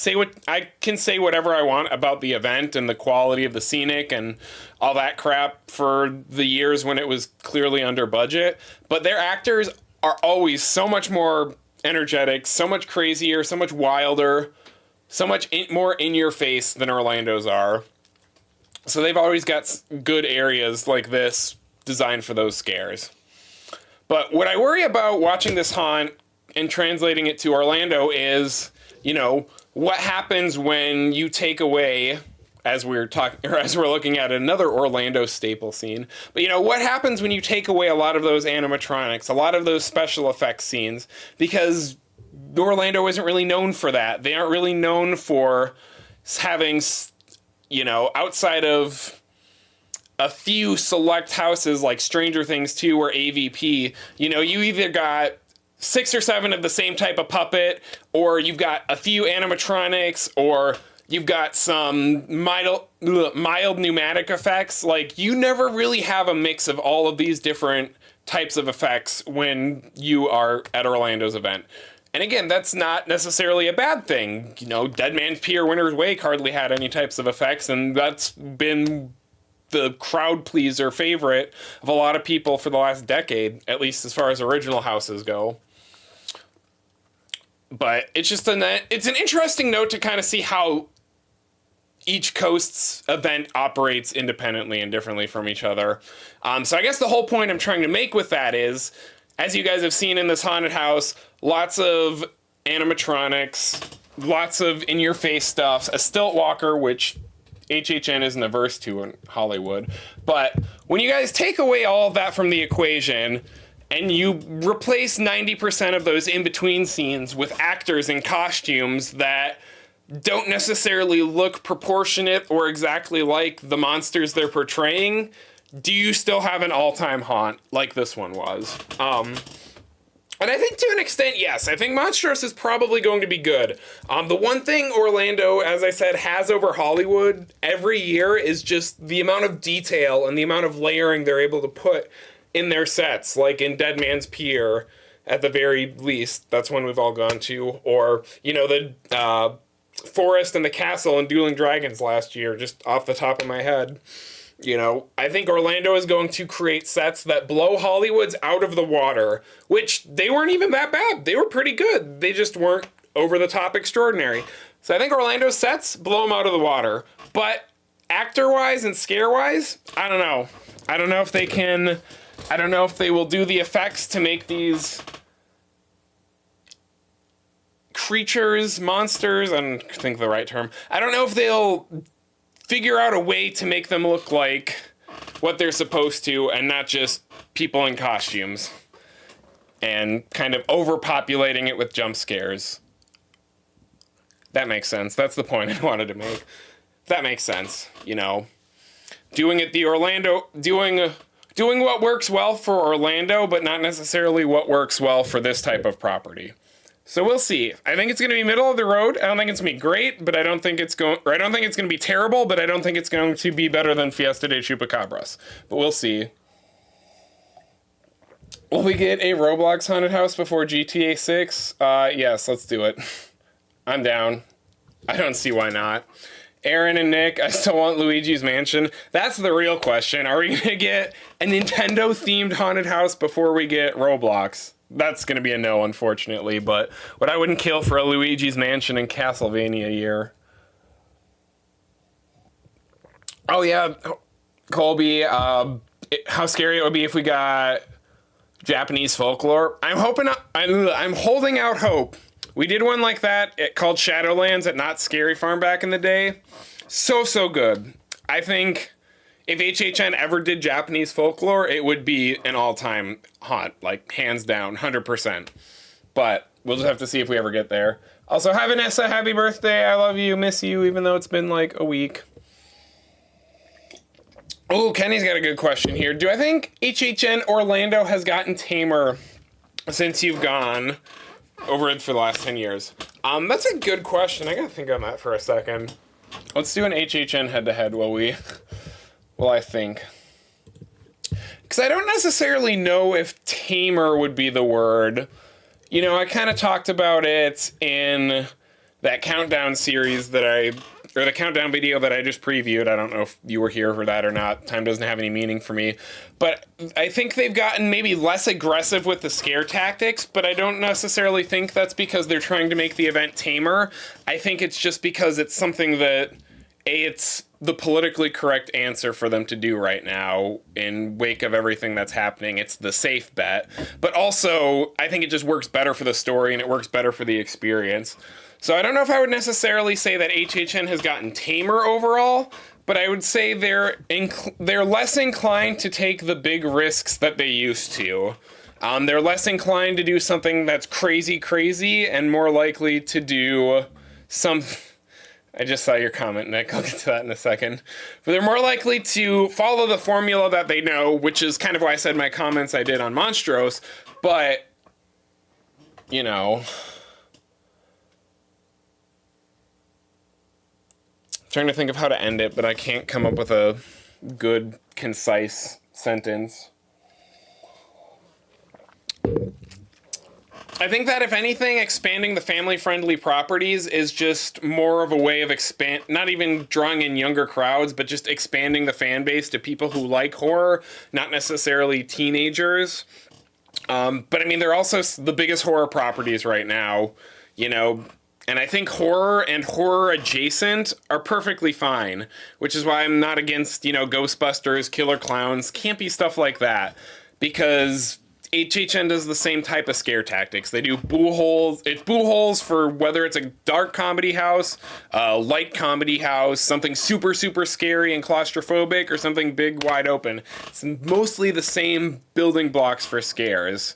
I can say whatever I want about the event and the quality of the scenic and all that crap for the years when it was clearly under budget, but their actors are always so much more energetic, so much crazier, so much wilder, so much more in your face than Orlando's are. So they've always got good areas like this designed for those scares. But what I worry about watching this haunt and translating it to Orlando is, you know, what happens when you take away, as we're looking at another Orlando staple scene, but you know, what happens when you take away a lot of those animatronics, a lot of those special effects scenes, because Orlando isn't really known for that. They aren't really known for having, you know, outside of a few select houses like Stranger Things 2 or AVP, you know, you either got 6 or 7 of the same type of puppet, or you've got a few animatronics, or you've got some mild pneumatic effects. Like, you never really have a mix of all of these different types of effects when you are at Orlando's event. And again, that's not necessarily a bad thing. You know, Dead Man's Pier, Winter's Wake hardly had any types of effects, and that's been the crowd pleaser favorite of a lot of people for the last decade, at least as far as original houses go. But it's just it's an interesting note to kind of see how each coast's event operates independently and differently from each other. So I guess the whole point I'm trying to make with that is, as you guys have seen in this haunted house, lots of animatronics, lots of in-your-face stuff, a stilt walker, which HHN isn't averse to in Hollywood. But when you guys take away all of that from the equation and you replace 90% of those in-between scenes with actors in costumes that don't necessarily look proportionate or exactly like the monsters they're portraying, do you still have an all-time haunt like this one was? And I think to an extent, yes. I think Monstros is probably going to be good. The one thing Orlando, as I said, has over Hollywood every year is just the amount of detail and the amount of layering they're able to put in their sets. Like in Dead Man's Pier, at the very least. That's one we've all gone to. Or, you know, the forest and the castle in Dueling Dragons last year, just off the top of my head. You know, I think Orlando is going to create sets that blow Hollywood's out of the water, which they weren't even that bad. They were pretty good. They just weren't over the top extraordinary. So I think Orlando's sets blow them out of the water. But actor-wise and scare-wise, I don't know. I don't know if they can... I don't know if they will do the effects to make these creatures, monsters, I don't think the right term. I don't know if they'll figure out a way to make them look like what they're supposed to and not just people in costumes and kind of overpopulating it with jump scares. That makes sense. That's the point I wanted to make. That makes sense, you know. Doing what works well for Orlando, but not necessarily what works well for this type of property. So we'll see. I think it's going to be middle of the road. I don't think it's going to be great, but I don't think it's going to be terrible, but I don't think it's going to be better than Fiesta de Chupacabras. But we'll see. Will we get a Roblox haunted house before GTA 6? Yes, let's do it. I'm down. I don't see why not. Aaron and Nick, I still want Luigi's Mansion. That's the real question. Are we going to get a Nintendo-themed haunted house before we get Roblox? That's going to be a no, unfortunately, but what I wouldn't kill for a Luigi's Mansion in Castlevania year. Oh, yeah, Colby, how scary it would be if we got Japanese folklore. I'm holding out hope. We did one like that called Shadowlands at Not Scary Farm back in the day. So good. I think if HHN ever did Japanese folklore, it would be an all-time haunt, like hands down, 100%. But we'll just have to see if we ever get there. Also, hi Vanessa, happy birthday. I love you, miss you, even though it's been like a week. Oh, Kenny's got a good question here. Do I think HHN Orlando has gotten tamer since you've gone over it for the last 10 years? That's a good question. I gotta think on that for a second. Let's do an HHN head-to-head while I think. Because I don't necessarily know if tamer would be the word. You know, I kind of talked about it in that countdown series or the countdown video that I just previewed. I don't know if you were here for that or not. Time doesn't have any meaning for me. But I think they've gotten maybe less aggressive with the scare tactics, but I don't necessarily think that's because they're trying to make the event tamer. I think it's just because it's something that, it's the politically correct answer for them to do right now in wake of everything that's happening. It's the safe bet. But also, I think it just works better for the story and it works better for the experience. So I don't know if I would necessarily say that HHN has gotten tamer overall, but I would say they're less inclined to take the big risks that they used to. They're less inclined to do something that's crazy and more likely to do some... I just saw your comment, Nick. I'll get to that in a second. But they're more likely to follow the formula that they know, which is kind of why I said my comments I did on Monstros. But, you know... Trying to think of how to end it, but I can't come up with a good, concise sentence. I think that if anything, expanding the family-friendly properties is just more of a way of not even drawing in younger crowds, but just expanding the fan base to people who like horror, not necessarily teenagers. But I mean, they're also the biggest horror properties right now, you know. And I think horror and horror adjacent are perfectly fine, which is why I'm not against, you know, Ghostbusters, Killer Clowns, campy stuff like that, because HHN does the same type of scare tactics. They do boo holes. It's boo holes for whether it's a dark comedy house, a light comedy house, something super scary and claustrophobic, or something big, wide open. It's mostly the same building blocks for scares.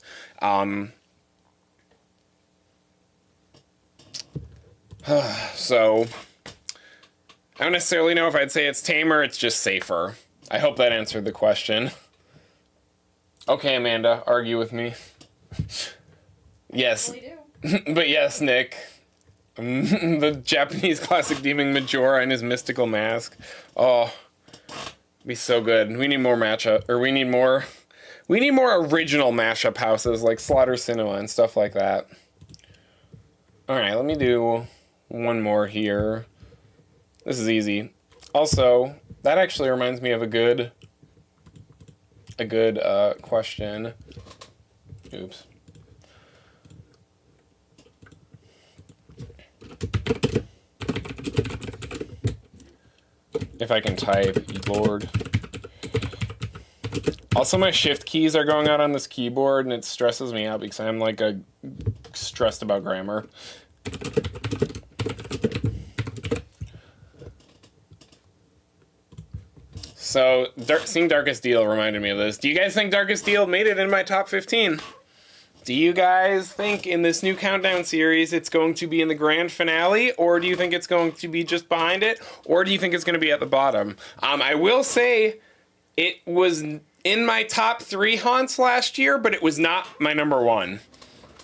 So, I don't necessarily know if I'd say it's tamer, it's just safer. I hope that answered the question. Okay, Amanda, argue with me. Yes. But yes, Nick. The Japanese classic demon Majora and his mystical mask. Oh, be so good. We need more we need more original mashup houses like Slaughter Cinema and stuff like that. Alright, let me do one more here. This is easy. Also, that actually reminds me of a good question. Oops. If I can type, Lord. Also, my shift keys are going out on this keyboard, and it stresses me out because I'm like stressed about grammar. So, seeing Darkest Deal reminded me of this. Do you guys think Darkest Deal made it in my top 15? Do you guys think in this new countdown series it's going to be in the grand finale, or do you think it's going to be just behind it, or do you think it's going to be at the bottom? I will say it was in my top 3 haunts last year, but it was not my number 1.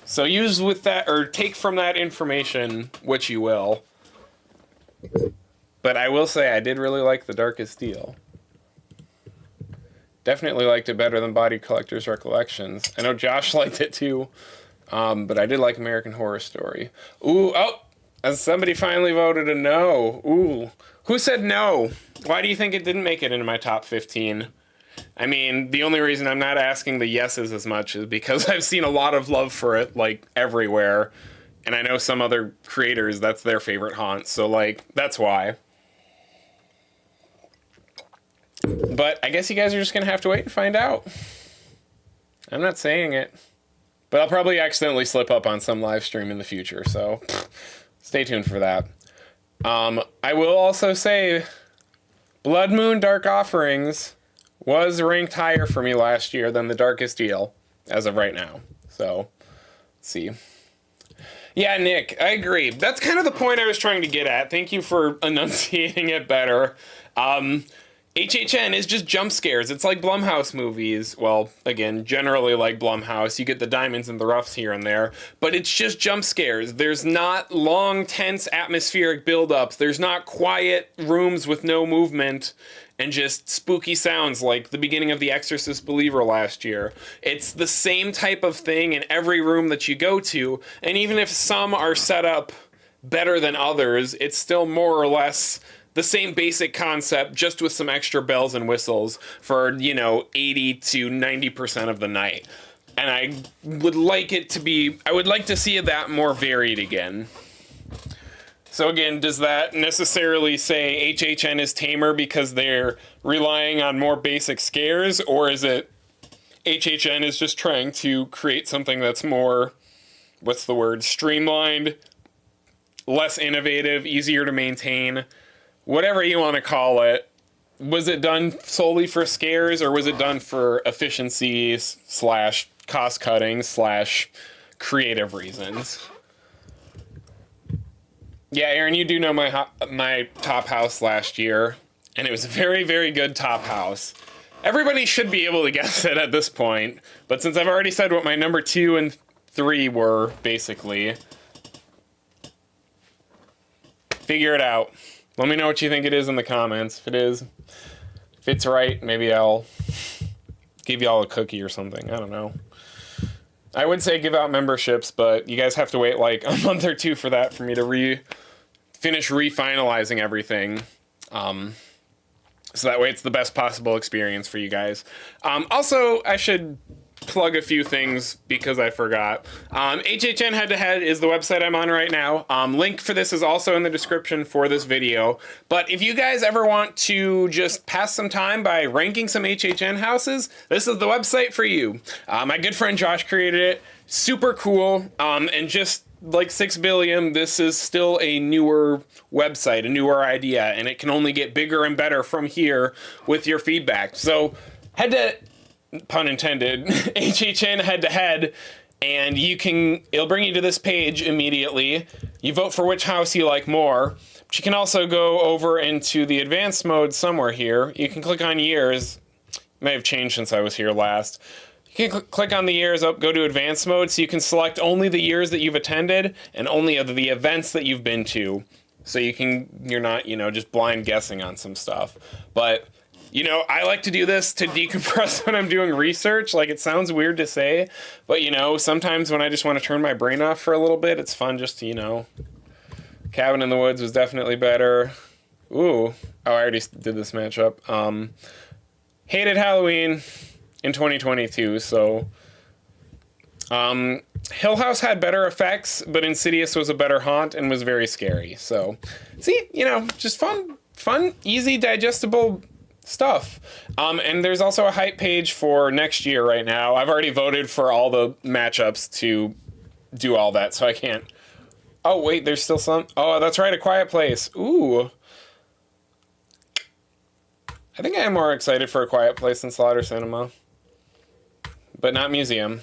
So use with that, or take from that information what you will. But I will say I did really like The Darkest Deal. Definitely liked it better than Body Collector's Recollections. I know Josh liked it too, but I did like American Horror Story. Ooh, oh, somebody finally voted a no. Ooh, who said no? Why do you think it didn't make it into my top 15? I mean, the only reason I'm not asking the yeses as much is because I've seen a lot of love for it, like, everywhere. And I know some other creators, that's their favorite haunt. So, like, that's why. But I guess you guys are just going to have to wait and find out. I'm not saying it. But I'll probably accidentally slip up on some live stream in the future. So, stay tuned for that. I will also say, Blood Moon Dark Offerings was ranked higher for me last year than The Darkest Deal, as of right now. So, let's see. Yeah, Nick, I agree. That's kind of the point I was trying to get at. Thank you for enunciating it better. HHN is just jump scares. It's like Blumhouse movies. Well, again, generally like Blumhouse. You get the diamonds and the roughs here and there. But it's just jump scares. There's not long, tense, atmospheric buildups. There's not quiet rooms with no movement and just spooky sounds like the beginning of The Exorcist Believer last year. It's the same type of thing in every room that you go to. And even if some are set up better than others, it's still more or less the same basic concept, just with some extra bells and whistles for, 80 to 90% of the night. And I would like to see that more varied again. So again, does that necessarily say HHN is tamer because they're relying on more basic scares, or is it HHN is just trying to create something that's more, streamlined, less innovative, easier to maintain? Whatever you want to call it. Was it done solely for scares, or was it done for efficiency / cost cutting / creative reasons? Yeah, Aaron, you do know my top house last year, and it was a very, very good top house. Everybody should be able to guess it at this point, but since I've already said what my number 2 and 3 were, basically, figure it out. Let me know what you think it is in the comments. If it's right, maybe I'll give y'all a cookie or something. I don't know. I would say give out memberships, but you guys have to wait like a month or 2 for that for me to finish refinalizing everything. So that way it's the best possible experience for you guys. Also, I should plug a few things because I forgot. HHN Head to Head is the website I'm on right now. Link for this is also in the description for this video. But if you guys ever want to just pass some time by ranking some HHN houses, this is the website for you. My good friend Josh created it. Super cool. And just like 6 billion, this is still a newer website, a newer idea, and it can only get bigger and better from here with your feedback. So head to, pun intended, HHN Head to Head, and it'll bring you to this page immediately. You vote for which house you like more, but you can also go over into the advanced mode somewhere here. You can click on years. It may have changed since I was here last. You can click on the years up, go to advanced mode, so you can select only the years that you've attended and only of the events that you've been to. So you're not, just blind guessing on some stuff. But I like to do this to decompress when I'm doing research. Like, it sounds weird to say, but, sometimes when I just want to turn my brain off for a little bit, it's fun just to, Cabin in the Woods was definitely better. Ooh. Oh, I already did this matchup. Hated Halloween in 2022, so Hill House had better effects, but Insidious was a better haunt and was very scary. So, see, just fun, easy, digestible stuff. And there's also a hype page for next year right now. I've already voted for all the matchups to do all that, so I can't. Oh, wait, there's still some. Oh, that's right, A Quiet Place. Ooh. I think I am more excited for A Quiet Place than Slaughter Cinema. But not Museum.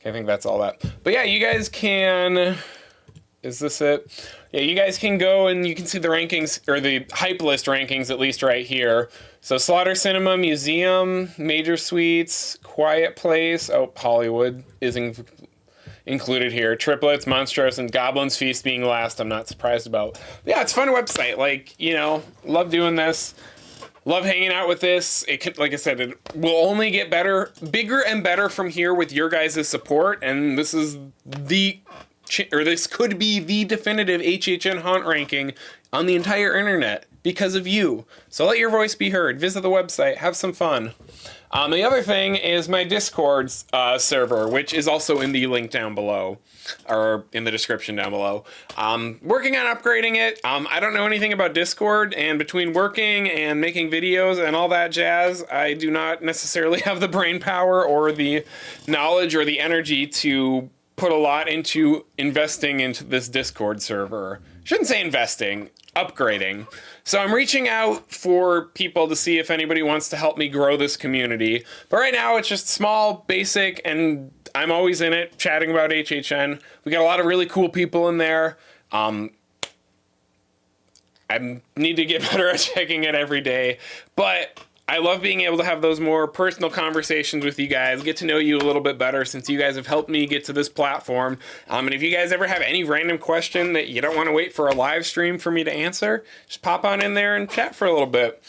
I think that's all that. But yeah, you guys can... Is this it? Yeah, you guys can go and you can see the rankings, or the hype list rankings, at least right here. So Slaughter Cinema, Museum, Major Suites, Quiet Place. Oh, Hollywood is included here. Triplets, Monstrous, and Goblin's Feast being last, I'm not surprised about. Yeah, it's a fun website. Like, love doing this. Love hanging out with this. It can, like I said, it will only get better, bigger and better from here with your guys' support. And this is this could be the definitive HHN haunt ranking on the entire internet because of you. So let your voice be heard. Visit the website. Have some fun. The other thing is my Discord server, which is also in the link down below, or in the description down below. Working on upgrading it. I don't know anything about Discord, and between working and making videos and all that jazz, I do not necessarily have the brain power or the knowledge or the energy to put a lot into investing into this Discord server. Shouldn't say investing, upgrading. So I'm reaching out for people to see if anybody wants to help me grow this community. But right now it's just small, basic, and I'm always in it, chatting about HHN. We got a lot of really cool people in there. I need to get better at checking it every day. But I love being able to have those more personal conversations with you guys, get to know you a little bit better since you guys have helped me get to this platform. And if you guys ever have any random question that you don't want to wait for a live stream for me to answer, just pop on in there and chat for a little bit.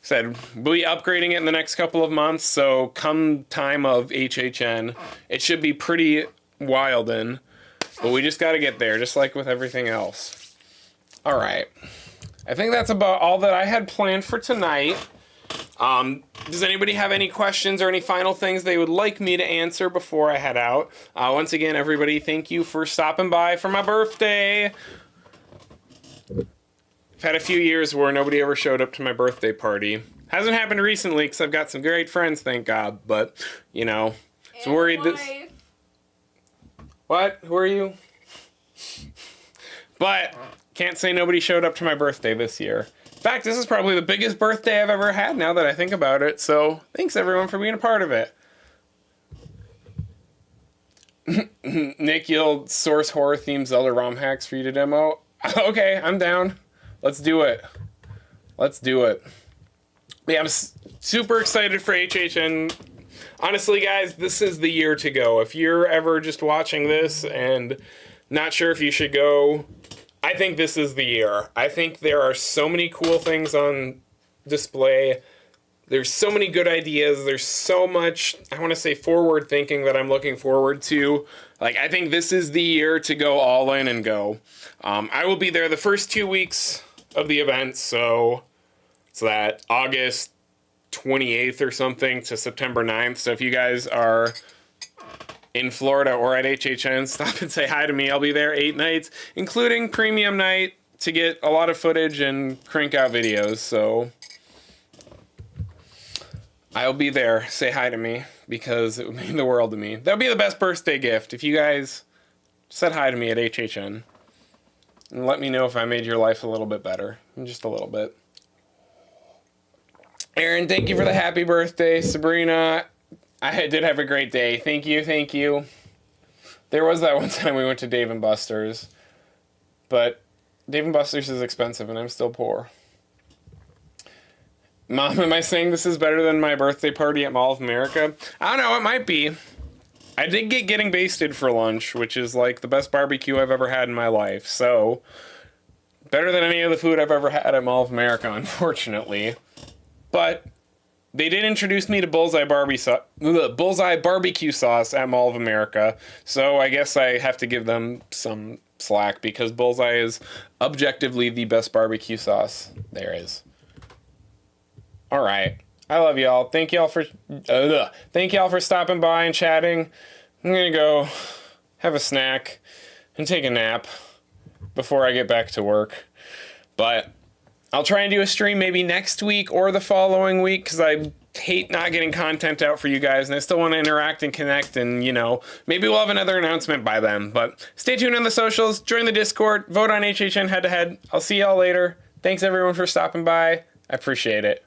Said we'll be upgrading it in the next couple of months, so come time of HHN, it should be pretty wild in, but we just got to get there, just like with everything else. All right. I think that's about all that I had planned for tonight. Does anybody have any questions or any final things they would like me to answer before I head out? Once again, everybody, thank you for stopping by for my birthday. I've had a few years where nobody ever showed up to my birthday party. Hasn't happened recently because I've got some great friends, thank God. But, I was worried that... What? Who are you? But... Can't say nobody showed up to my birthday this year. In fact, this is probably the biggest birthday I've ever had now that I think about it, so thanks everyone for being a part of it. Nick, you'll source horror-themed Zelda ROM hacks for you to demo? Okay, I'm down. Let's do it. Yeah, I'm super excited for HHN. Honestly, guys, this is the year to go. If you're ever just watching this and not sure if you should go... I think this is the year. I think there are so many cool things on display. There's so many good ideas. There's so much, I want to say, forward thinking that I'm looking forward to. I think this is the year to go all in and go. I will be there the first 2 weeks of the event, so it's that August 28th or something to September 9th. So if you guys are in Florida or at HHN, stop and say hi to me. I'll be there 8 nights, including premium night, to get a lot of footage and crank out videos. So I'll be there. Say hi to me because it would mean the world to me. That would be the best birthday gift if you guys said hi to me at HHN. And let me know if I made your life a little bit better. Just a little bit. Aaron, thank you for the happy birthday. Sabrina, I did have a great day. Thank you. There was that one time we went to Dave & Buster's, but Dave & Buster's is expensive and I'm still poor. Mom, am I saying this is better than my birthday party at Mall of America? I don't know, it might be. I did get Getting Basted for lunch, which is like the best barbecue I've ever had in my life, so better than any of the food I've ever had at Mall of America, unfortunately. But they did introduce me to Bullseye barbecue sauce at Mall of America, so I guess I have to give them some slack because Bullseye is objectively the best barbecue sauce there is. All right. I love y'all. Thank y'all for stopping by and chatting. I'm gonna go have a snack and take a nap before I get back to work. But I'll try and do a stream maybe next week or the following week, because I hate not getting content out for you guys, and I still want to interact and connect, and, you know, maybe we'll have another announcement by then. But stay tuned on the socials, join the Discord, vote on HHN head-to-head. I'll see y'all later. Thanks, everyone, for stopping by. I appreciate it.